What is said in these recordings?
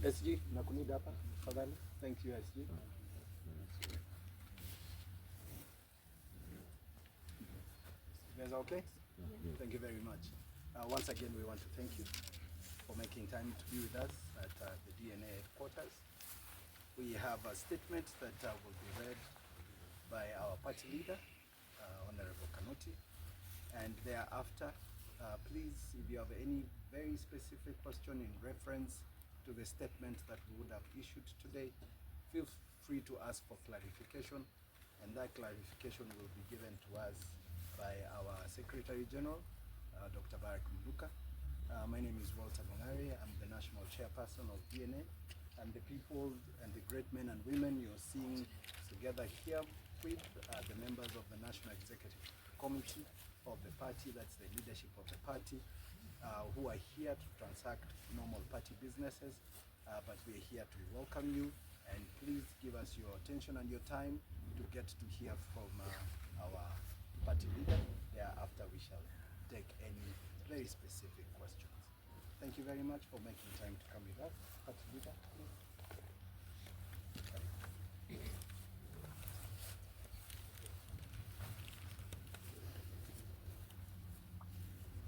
SG, nakunida hapa tafadhali. Thank you SG. You guys okay? Yeah. Thank you very much. Once again, we want to thank you for making time to be with us at the DNA headquarters. We have a statement that will be read by our party leader, Honorable Kanuti, and thereafter, please, if you have any very specific question in reference to the statement that we would have issued today, feel free to ask for clarification, and that clarification will be given to us by our Secretary General, Dr. Barak Muluka. My name is Walter Mongari. I'm the National Chairperson of DNA, and the people and the great men and women you're seeing together here with the members of the National Executive Committee of the party, that's the leadership of the party, who are here to transact normal party businesses, but we are here to welcome you, and please give us your attention and your time to get to hear from our party leader. Thereafter, we shall take any very specific questions. Thank you very much for making time to come with us. Party leader, please.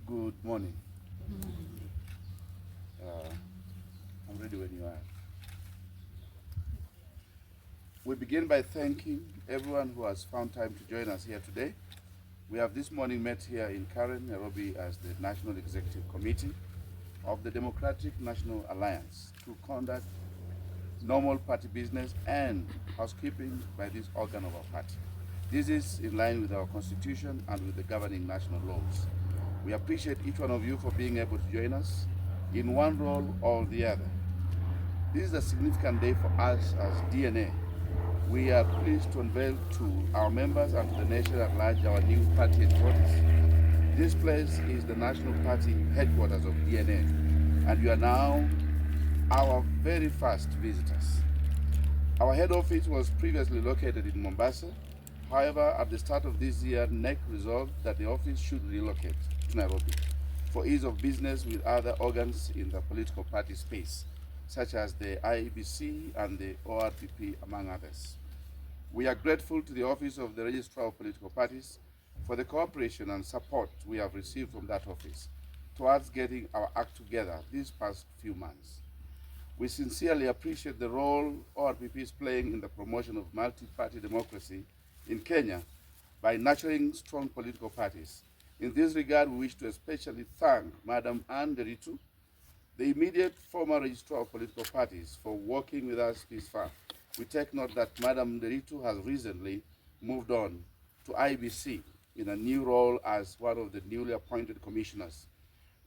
Good morning. I'm ready when you are. We begin by thanking everyone who has found time to join us here today. We have this morning met here in Karen, Nairobi, as the National Executive Committee of the Democratic National Alliance to conduct normal party business and housekeeping by this organ of our party. This is in line with our constitution and with the governing national laws. We appreciate each one of you for being able to join us in one role or the other. This is a significant day for us as DNA. We are pleased to unveil to our members and to the nation at large our new party headquarters. This place is the National Party headquarters of DNA, and you are now our very first visitors. Our head office was previously located in Mombasa. However, at the start of this year, NEC resolved that the office should relocate to Nairobi for ease of business with other organs in the political party space, such as the IEBC and the ORPP, among others. We are grateful to the Office of the Registrar of Political Parties for the cooperation and support we have received from that office towards getting our act together these past few months. We sincerely appreciate the role ORPP is playing in the promotion of multi-party democracy in Kenya by nurturing strong political parties. In this regard, we wish to especially thank Madam Anne Deritu, the immediate former Registrar of Political Parties, for working with us this far. We take note that Madam Deritu has recently moved on to IBC in a new role as one of the newly appointed commissioners.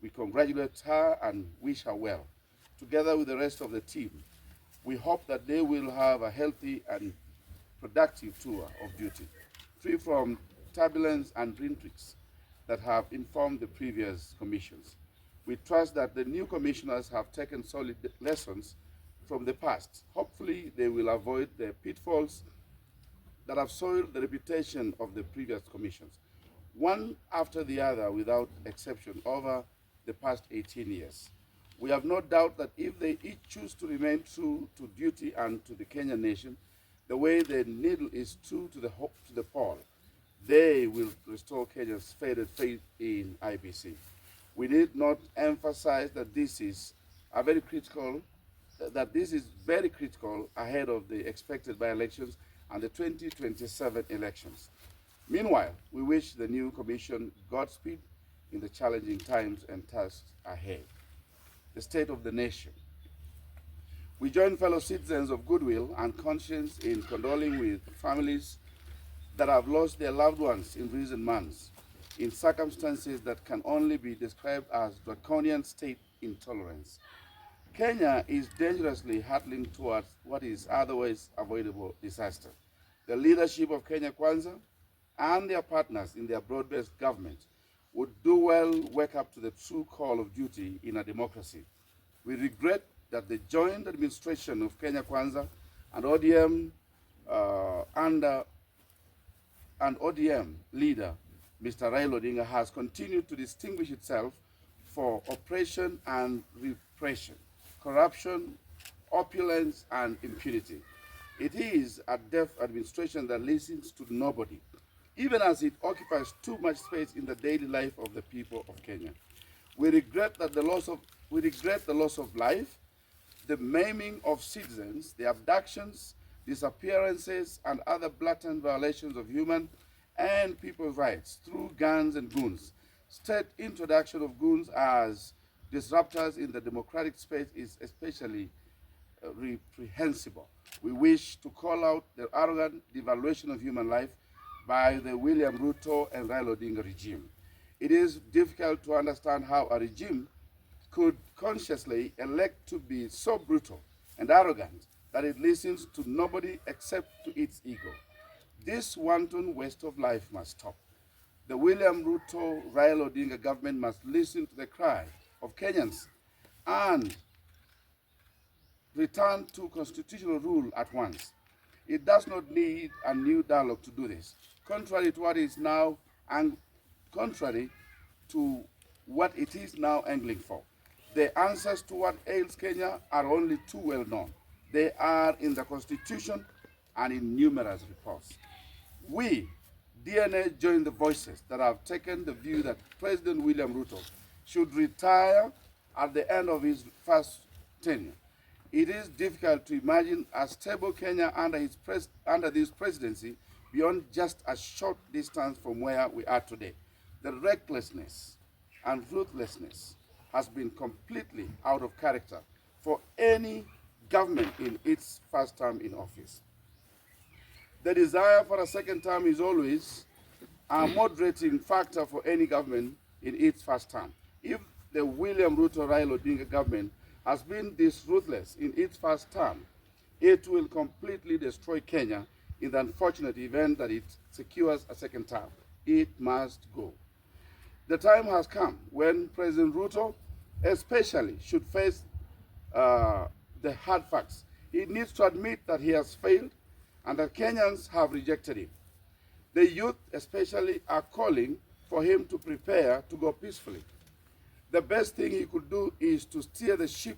We congratulate her and wish her well. Together with the rest of the team, we hope that they will have a healthy and productive tour of duty, free from turbulence and intrigues that have informed the previous commissions. We trust that the new commissioners have taken solid lessons from the past. Hopefully, they will avoid the pitfalls that have soiled the reputation of the previous commissions, one after the other without exception, over the past 18 years. We have no doubt that if they each choose to remain true to duty and to the Kenyan nation, the way the needle is true to the pole, they will restore Kenya's faded faith in IBC. We need not emphasize that this is very critical ahead of the expected by-elections and the 2027 elections. Meanwhile, we wish the new commission Godspeed in the challenging times and tasks ahead. The state of the nation. We join fellow citizens of goodwill and conscience in condoling with families that have lost their loved ones in recent months, in circumstances that can only be described as draconian state intolerance. Kenya is dangerously hurtling towards what is otherwise avoidable disaster. The leadership of Kenya Kwanza and their partners in their broad-based government would do well wake up to the true call of duty in a democracy. We regret that the joint administration of Kenya Kwanza and ODM ODM leader, Mr. Raila Odinga, has continued to distinguish itself for oppression and repression, corruption opulence, and impunity. It is a deaf administration that listens to nobody, even as it occupies too much space in the daily life of the people of Kenya. We regret the loss of life, the maiming of citizens, the abductions, disappearances, and other blatant violations of human and people's rights through guns and goons. State introduction of goons as disruptors in the democratic space is especially reprehensible. We wish to call out the arrogant devaluation of human life by the William Ruto and Raila Odinga regime. It is difficult to understand how a regime could consciously elect to be so brutal and arrogant that it listens to nobody except to its ego. This wanton waste of life must stop. The William Ruto Raila Odinga government must listen to the cry of Kenyans and return to constitutional rule at once. It does not need a new dialogue to do this. Contrary to what is now and contrary to what it is now angling for. The answers to what ails Kenya are only too well known. They are in the Constitution and in numerous reports. We, DNA, join the voices that have taken the view that President William Ruto should retire at the end of his first tenure. It is difficult to imagine a stable Kenya under this presidency beyond just a short distance from where we are today. The recklessness and ruthlessness has been completely out of character for any government in its first term in office. The desire for a second term is always a moderating factor for any government in its first term. If the William Ruto Raila Odinga government has been this ruthless in its first term, it will completely destroy Kenya in the unfortunate event that it secures a second term. It must go. The time has come when President Ruto especially should face the hard facts. He needs to admit that he has failed and that Kenyans have rejected him. The youth especially are calling for him to prepare to go peacefully. The best thing he could do is to steer the ship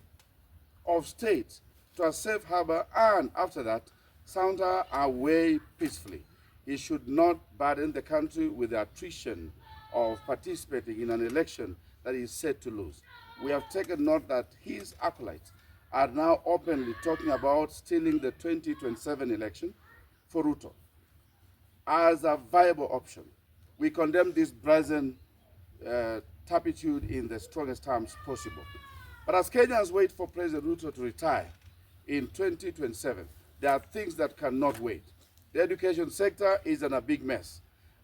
of state to a safe harbor and after that, saunter away peacefully. He should not burden the country with the attrition of participating in an election that he is set to lose. We have taken note that his acolytes are now openly talking about stealing the 2027 election for Ruto as a viable option. We condemn this brazen turpitude in the strongest terms possible. But as Kenyans wait for President Ruto to retire in 2027, there are things that cannot wait. The education sector is in a big mess.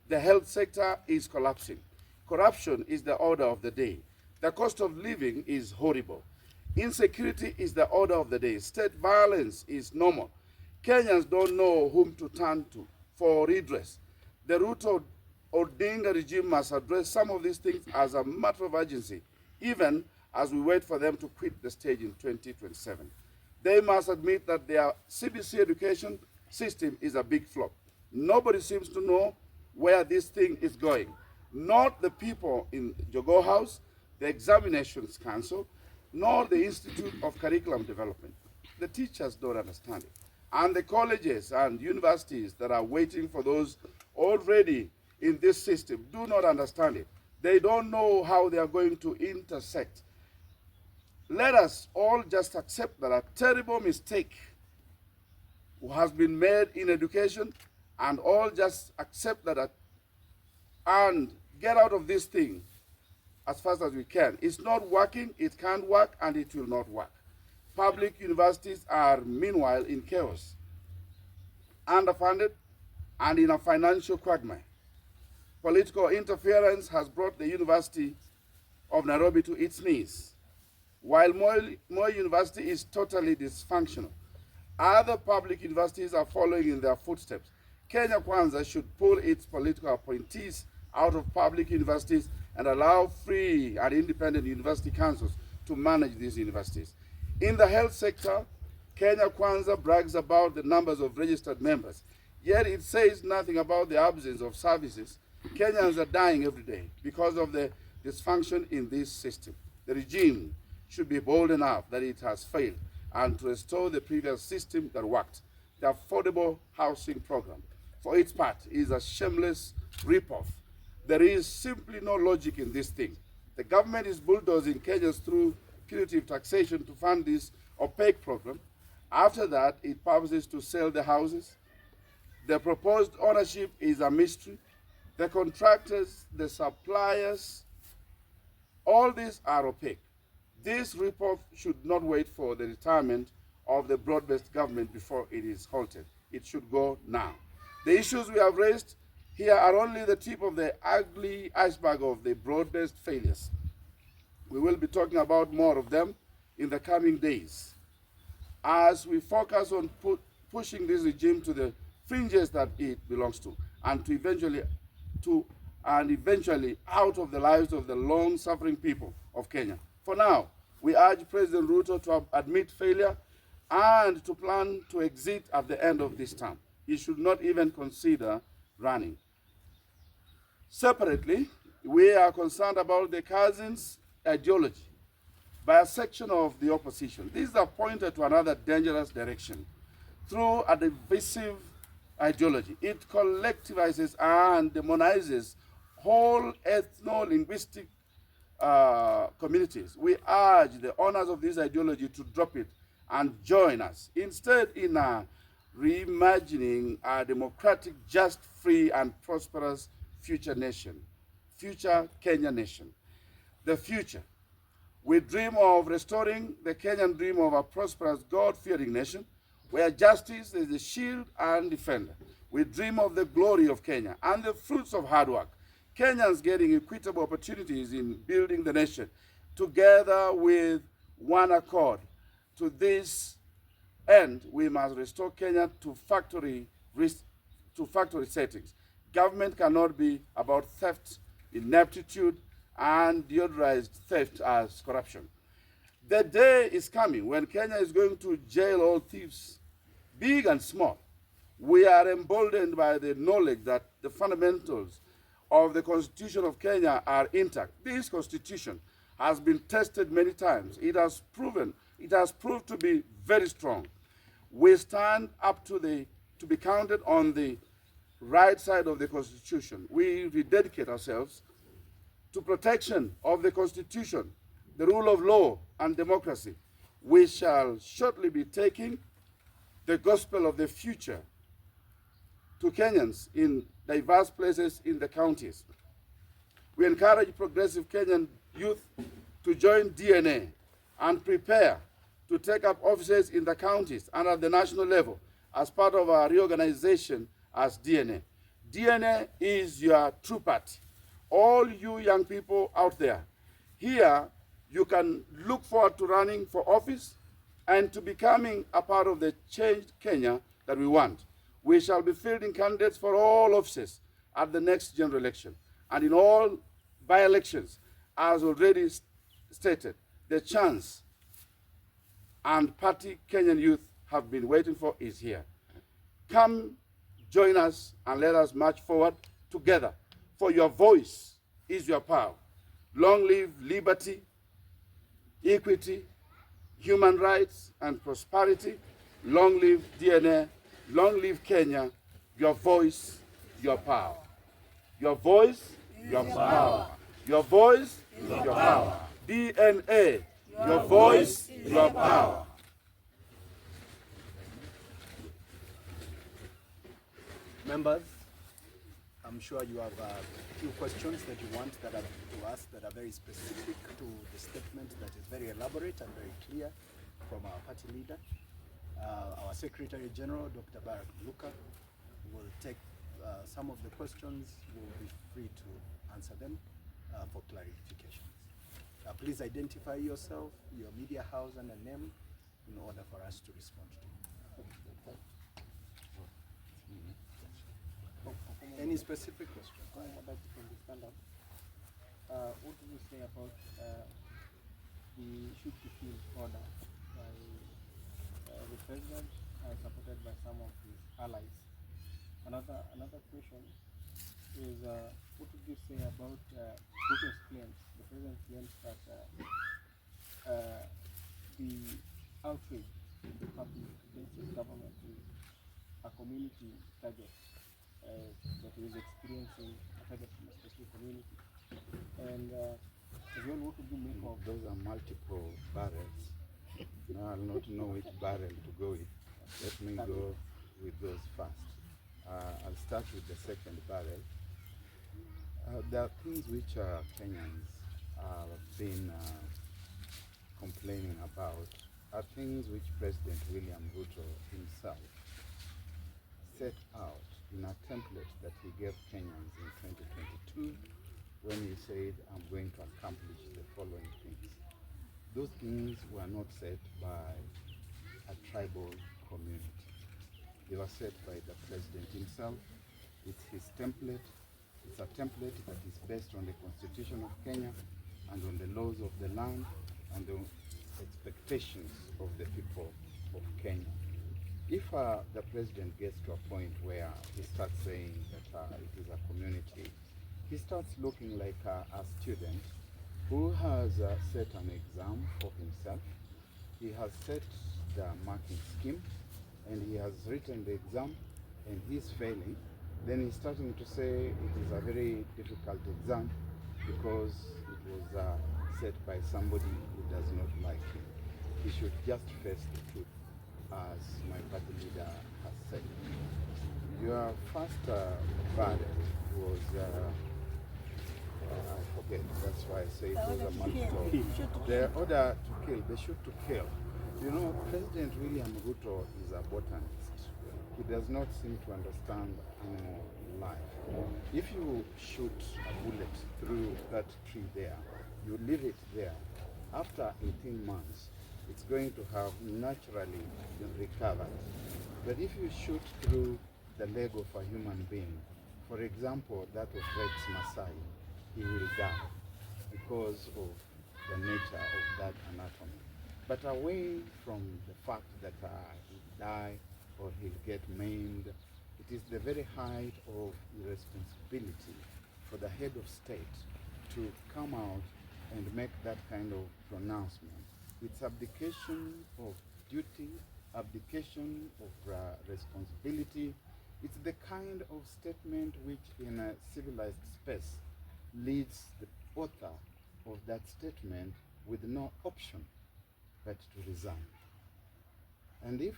The health sector is collapsing. Corruption is the order of the day. The cost of living is horrible. Insecurity is the order of the day. State violence is normal. Kenyans don't know whom to turn to for redress. The Ruto Odinga regime must address some of these things as a matter of urgency, even as we wait for them to quit the stage in 2027. They must admit that their CBC education system is a big flop. Nobody seems to know where this thing is going. Not the people in Jogo House, the Examinations Council, nor the Institute of Curriculum Development. The teachers don't understand it. And the colleges and universities that are waiting for those already in this system do not understand it. They don't know how they are going to intersect. Let us all just accept that a terrible mistake has been made in education and all just accept that and get out of this thing as fast as we can. It's not working, it can't work, and it will not work. Public universities are meanwhile in chaos, underfunded, and in a financial quagmire. Political interference has brought the University of Nairobi to its knees. While Moi University is totally dysfunctional, other public universities are following in their footsteps. Kenya Kwanza should pull its political appointees out of public universities and allow free and independent university councils to manage these universities. In the health sector, Kenya Kwanza brags about the numbers of registered members, yet it says nothing about the absence of services. Kenyans are dying every day because of the dysfunction in this system. The regime should be bold enough that it has failed and to restore the previous system that worked. The affordable housing program, for its part, is a shameless ripoff. There is simply no logic in this thing. The government is bulldozing Kenyans through punitive taxation to fund this opaque program. After that, it purposes to sell the houses. The proposed ownership is a mystery. The contractors, the suppliers, all these are opaque. This ripoff should not wait for the retirement of the broad-based government before it is halted. It should go now. The issues we have raised here are only the tip of the ugly iceberg of the broad-based failures. We will be talking about more of them in the coming days as we focus on pushing this regime to the fringes that it belongs to, and eventually out of the lives of the long-suffering people of Kenya. For now, we urge President Ruto to admit failure and to plan to exit at the end of this term. He should not even consider running. Separately, we are concerned about the cousins' ideology by a section of the opposition. These are pointed to another dangerous direction through a divisive ideology. It collectivizes and demonizes whole ethno-linguistic communities. We urge the owners of this ideology to drop it and join us. Instead, in reimagining a democratic, just, free, and prosperous future nation, future Kenya nation. The future. We dream of restoring the Kenyan dream of a prosperous, God-fearing nation where justice is the shield and defender. We dream of the glory of Kenya and the fruits of hard work. Kenyans getting equitable opportunities in building the nation together with one accord. To this end, we must restore Kenya to factory settings. Government cannot be about theft, ineptitude, and deodorized theft as corruption. The day is coming when Kenya is going to jail all thieves, big and small. We are emboldened by the knowledge that the fundamentals of the Constitution of Kenya are intact. This Constitution has been tested many times. It has proved to be very strong. We stand up to be counted on the right side of the Constitution. We rededicate ourselves to protection of the Constitution, the rule of law, and democracy. We shall shortly be taking the gospel of the future to Kenyans in diverse places in the counties. We encourage progressive Kenyan youth to join DNA and prepare to take up offices in the counties and at the national level as part of our reorganization as DNA. DNA is your true party. All you young people out there, here you can look forward to running for office and to becoming a part of the changed Kenya that we want. We shall be fielding candidates for all offices at the next general election. And in all by-elections, as already stated, the chance and party Kenyan youth have been waiting for is here. Come, join us, and let us march forward together. For your voice is your power. Long live liberty, equity, human rights, and prosperity. Long live DNA. Long live Kenya. Your voice, your power. Your voice, your power. Your voice, your power. DNA. Your voice, your power. Members, I'm sure you have a few questions that you want that are to us that are very specific to the statement that is very elaborate and very clear from our party leader. Our Secretary General, Dr. Barak Luka, will take some of the questions. We'll be free to answer them for clarifications. Please identify yourself, your media house and a name in order for us to respond to you. Any specific question? I'd like to understand that. What do you say about the shoot to kill order by the president, supported by some of his allies? Another question is, what would you say about Ruto's claims? The president claims that the outrage community target that he was experiencing a target from a specific community. And as well, what would you make of those are multiple barrels. Now I'll not know which barrel to go with. Let me go with those first. I'll start with the second barrel. There are things which Kenyans have been complaining about, are things which President William Ruto himself set out in a template that he gave Kenyans in 2022 when he said, I'm going to accomplish the following things. Those things were not set by a tribal community. They were set by the president himself. It's his template. It's a template that is based on the Constitution of Kenya and on the laws of the land and the expectations of the people of Kenya. If the president gets to a point where he starts saying that it is a community, he starts looking like a student who has set an exam for himself. He has set the marking scheme and he has written the exam and he's failing. Then he's starting to say it is a very difficult exam because it was set by somebody who does not like him. He should just face the truth, as my party leader has said. Your first barrel was, I forget, that's why I say it was a multiple. The order to kill, the shoot to kill. You know, President William Ruto is a botanist. He does not seem to understand animal life. If you shoot a bullet through that tree there, you leave it there. After 18 months, it's going to have naturally recovered. But if you shoot through the leg of a human being, for example, that of Rex Masai, he will die because of the nature of that anatomy. But away from the fact that he'll die or he'll get maimed, it is the very height of irresponsibility for the head of state to come out and make that kind of pronouncement. It's abdication of duty, abdication of responsibility. It's the kind of statement which in a civilized space leads the author of that statement with no option but to resign. And if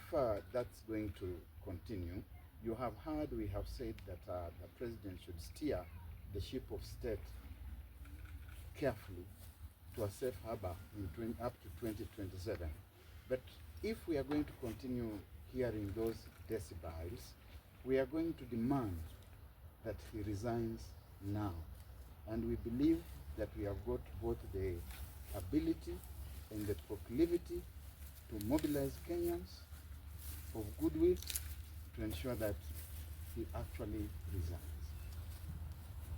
that's going to continue, you have heard we have said that the president should steer the ship of state carefully to a safe harbor in up to 2027. But if we are going to continue hearing those decibels, we are going to demand that he resigns now. And we believe that we have got both the ability and the proclivity to mobilize Kenyans of goodwill to ensure that he actually resigns.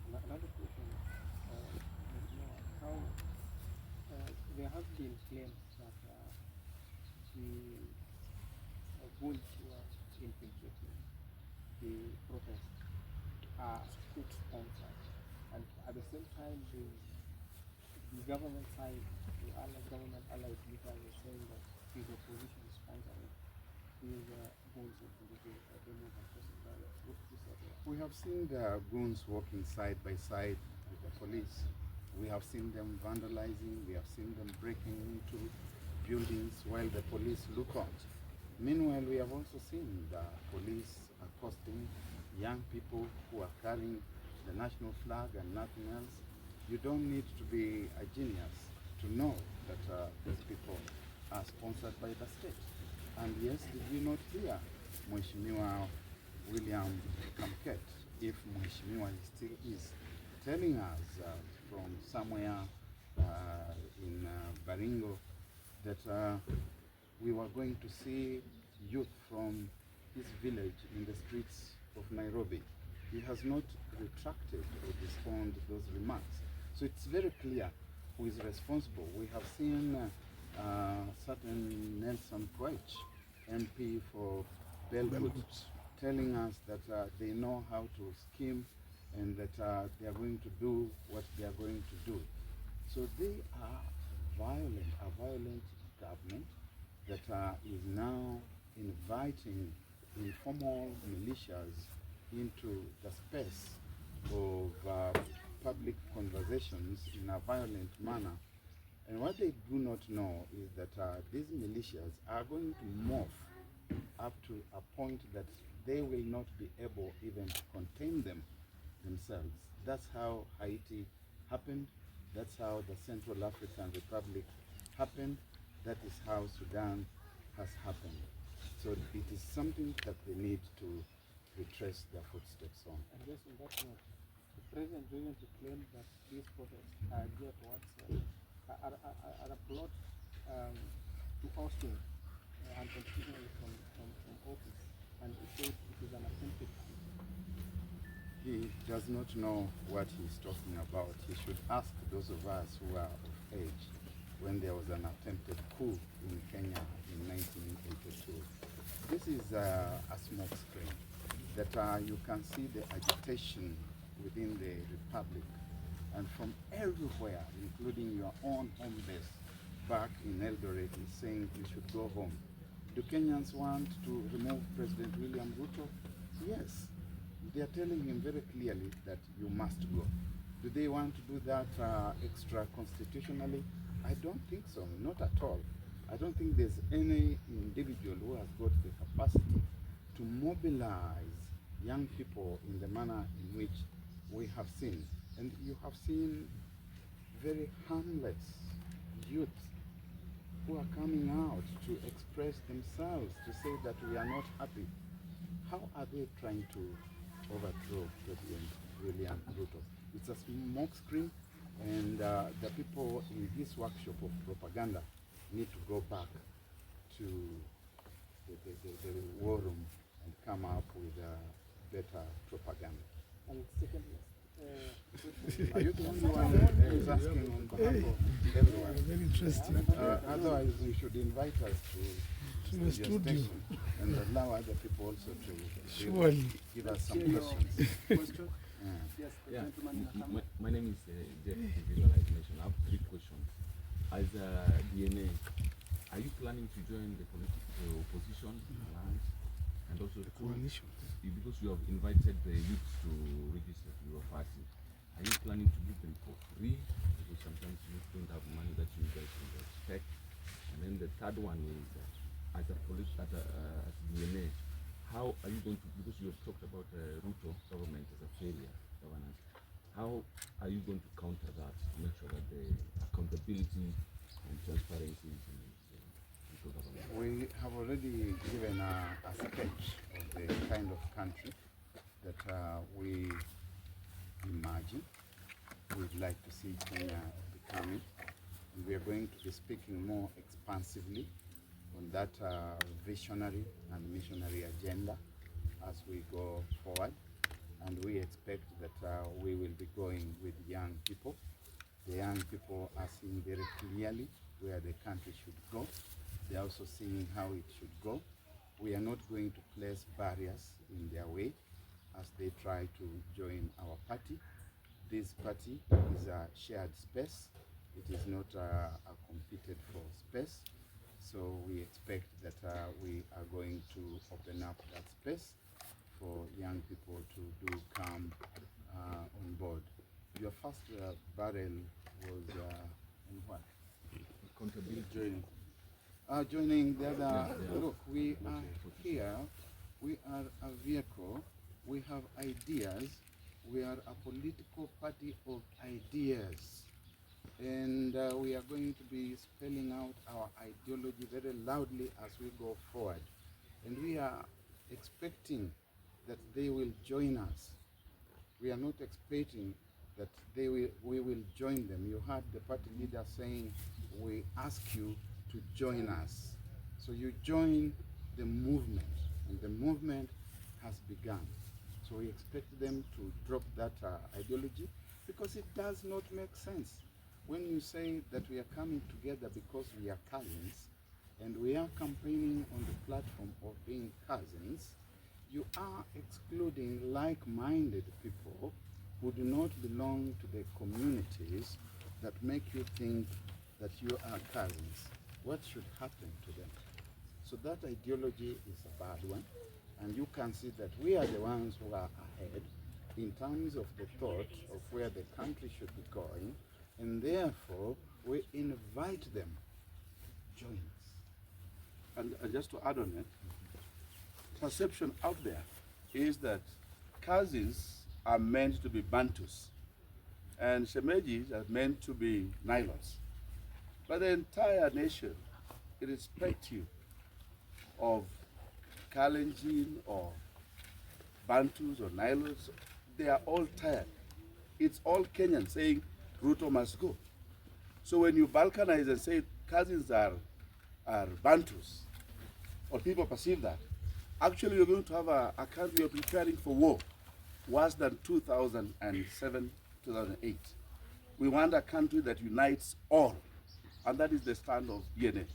Another question, how there have been claims that the goons who are infiltrating the protest are state sponsored, and at the same time the government side, the government allied leaders are saying that the opposition is sponsoring these goons infiltrating demos and protest rallies. What do you say there? We have seen the goons walking side by side with the police. We have seen them vandalizing, we have seen them breaking into buildings while the police look on. Meanwhile, we have also seen the police accosting young people who are carrying the national flag and nothing else. You don't need to be a genius to know that these people are sponsored by the state. And yes, did we not hear Mheshimiwa William Kamket, if Mheshimiwa still is, telling us from somewhere in Baringo that we were going to see youth from his village in the streets of Nairobi. He has not retracted or disowned those remarks. So it's very clear who is responsible. We have seen certain Nelson Koech, MP for Belgut, telling us that they know how to scheme and that they are going to do what they are going to do. So they are a violent government that is now inviting informal militias into the space of public conversations in a violent manner. And what they do not know is that these militias are going to morph up to a point that they will not be able even to contain themselves. That's how Haiti happened. That's how the Central African Republic happened. That is how Sudan has happened. So it is something that they need to retrace their footsteps on. And just on that note, the president recently claimed that these protests are geared towards are a plot to oust him unconstitutionally from office, and he said it is an attempted coup. He does not know what he's talking about. He should ask those of us who are of age when there was an attempted coup in Kenya in 1982. This is a smokescreen that you can see the agitation within the republic, and from everywhere, including your own home base back in Eldoret, is saying you should go home. Do Kenyans want to remove President William Ruto? Yes. They are telling him very clearly that you must go. Do they want to do that extra constitutionally? I don't think so, not at all. I don't think there's any individual who has got the capacity to mobilize young people in the manner in which we have seen. And you have seen very harmless youth who are coming out to express themselves, to say that we are not happy. How are they trying to overthrow President William Ruto? It's a smokescreen, and the people in this workshop of propaganda need to go back to the war room and come up with better propaganda. And secondly, are you the only one who is asking on behalf of everyone? Very interesting. Otherwise, you should invite us to the your studio. station and allow other people also to Surely. give us some questions. Question? Yeah. Yes, the Yeah, gentleman in the camera. my name is Jeff Visualization. I have 3 questions. As a DNA, are you planning to join the political opposition alliance? And also, Coalition. because you have invited the youth to register to your party, are you planning to give them for free? Because sometimes you don't have money that you guys can expect. And then the third one is, as a DNA, how are you going to, because you have talked about Ruto government as a failure governance, how are you going to counter that to make sure that the accountability and transparency is in Ruto government? We have already given a sketch of the kind of country that we imagine we'd like to see Kenya becoming. And we are going to be speaking more expansively on that visionary and missionary agenda as we go forward. And we expect that we will be going with young people. The young people are seeing very clearly where the country should go. They are also seeing how it should go. We are not going to place barriers in their way as they try to join our party. This party is a shared space. It is not a competed for space. So we expect that we are going to open up that space for young people to do come on board. Your first barrel was in what? Accountability. Joining the other. Yeah. Look, we are here. We are a vehicle. We have ideas. We are a political party of ideas. And we are going to be spelling out our ideology very loudly as we go forward. And we are expecting that they will join us. We are not expecting that we will join them. You heard the party leader saying, we ask you to join us. So you join the movement, and the movement has begun. So we expect them to drop that ideology, because it does not make sense. When you say that we are coming together because we are cousins, and we are campaigning on the platform of being cousins, you are excluding like-minded people who do not belong to the communities that make you think that you are cousins. What should happen to them? So that ideology is a bad one. And you can see that we are the ones who are ahead in terms of the thought of where the country should be going, and therefore we invite them, join us. And just to add on it, perception out there is that cousins are meant to be Bantus and Shemejis are meant to be Nilots. But the entire nation, irrespective of Kalenjin or Bantus or Nilots, they are all tired. It's all Kenyans saying Ruto must go. So when you balkanize and say cousins are Bantus, or people perceive that, actually you're going to have a country you're preparing for war, worse than 2007, 2008. We want a country that unites all, and that is the stand of DNA.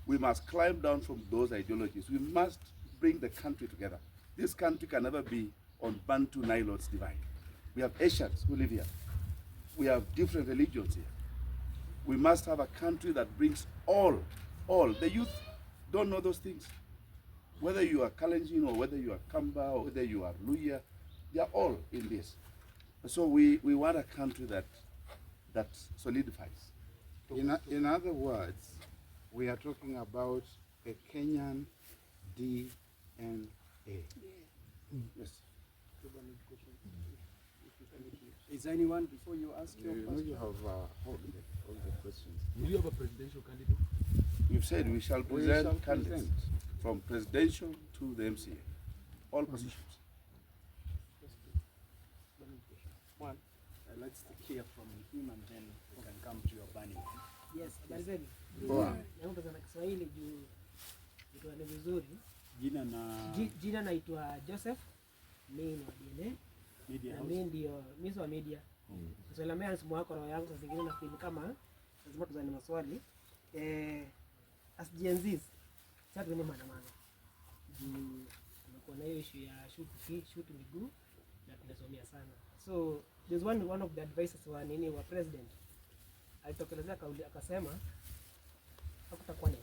We must climb down from those ideologies. We must bring the country together. This country can never be on Bantu Nilots divide. We have Asians who live here. We have different religions here. We must have a country that brings all. The youth don't know those things. Whether you are Kalenjin or whether you are Kamba or whether you are Luya, they are all in this. So we want a country that solidifies. In other words, we are talking about a Kenyan DNA. Yes. Is anyone, before you ask your You know question? you have all the questions. Will you have a presidential candidate? We've said we shall We present shall candidates present. from presidential to the MCA, all positions. One. Let's hear from him and then we can come to your burning. Yes, habari zenu. Poa. Naomba sana Kiswahili juu ituane vizuri. Jina na Jina naitwa Joseph, mimi ni wa DNA. media Na house. mimi ndio mimi wa media. Kiswahili mimi anasimu wako roho yangu sasa zingine na feel kama lazima tuzane maswali. As Gen Zs, sasa tuende maandamano. Juu tumekuwa na hiyo issue ya shoot miguu na tunasomea sana. So there's one of the advices wa president alitokelezea kauli akasema hakutakuwa na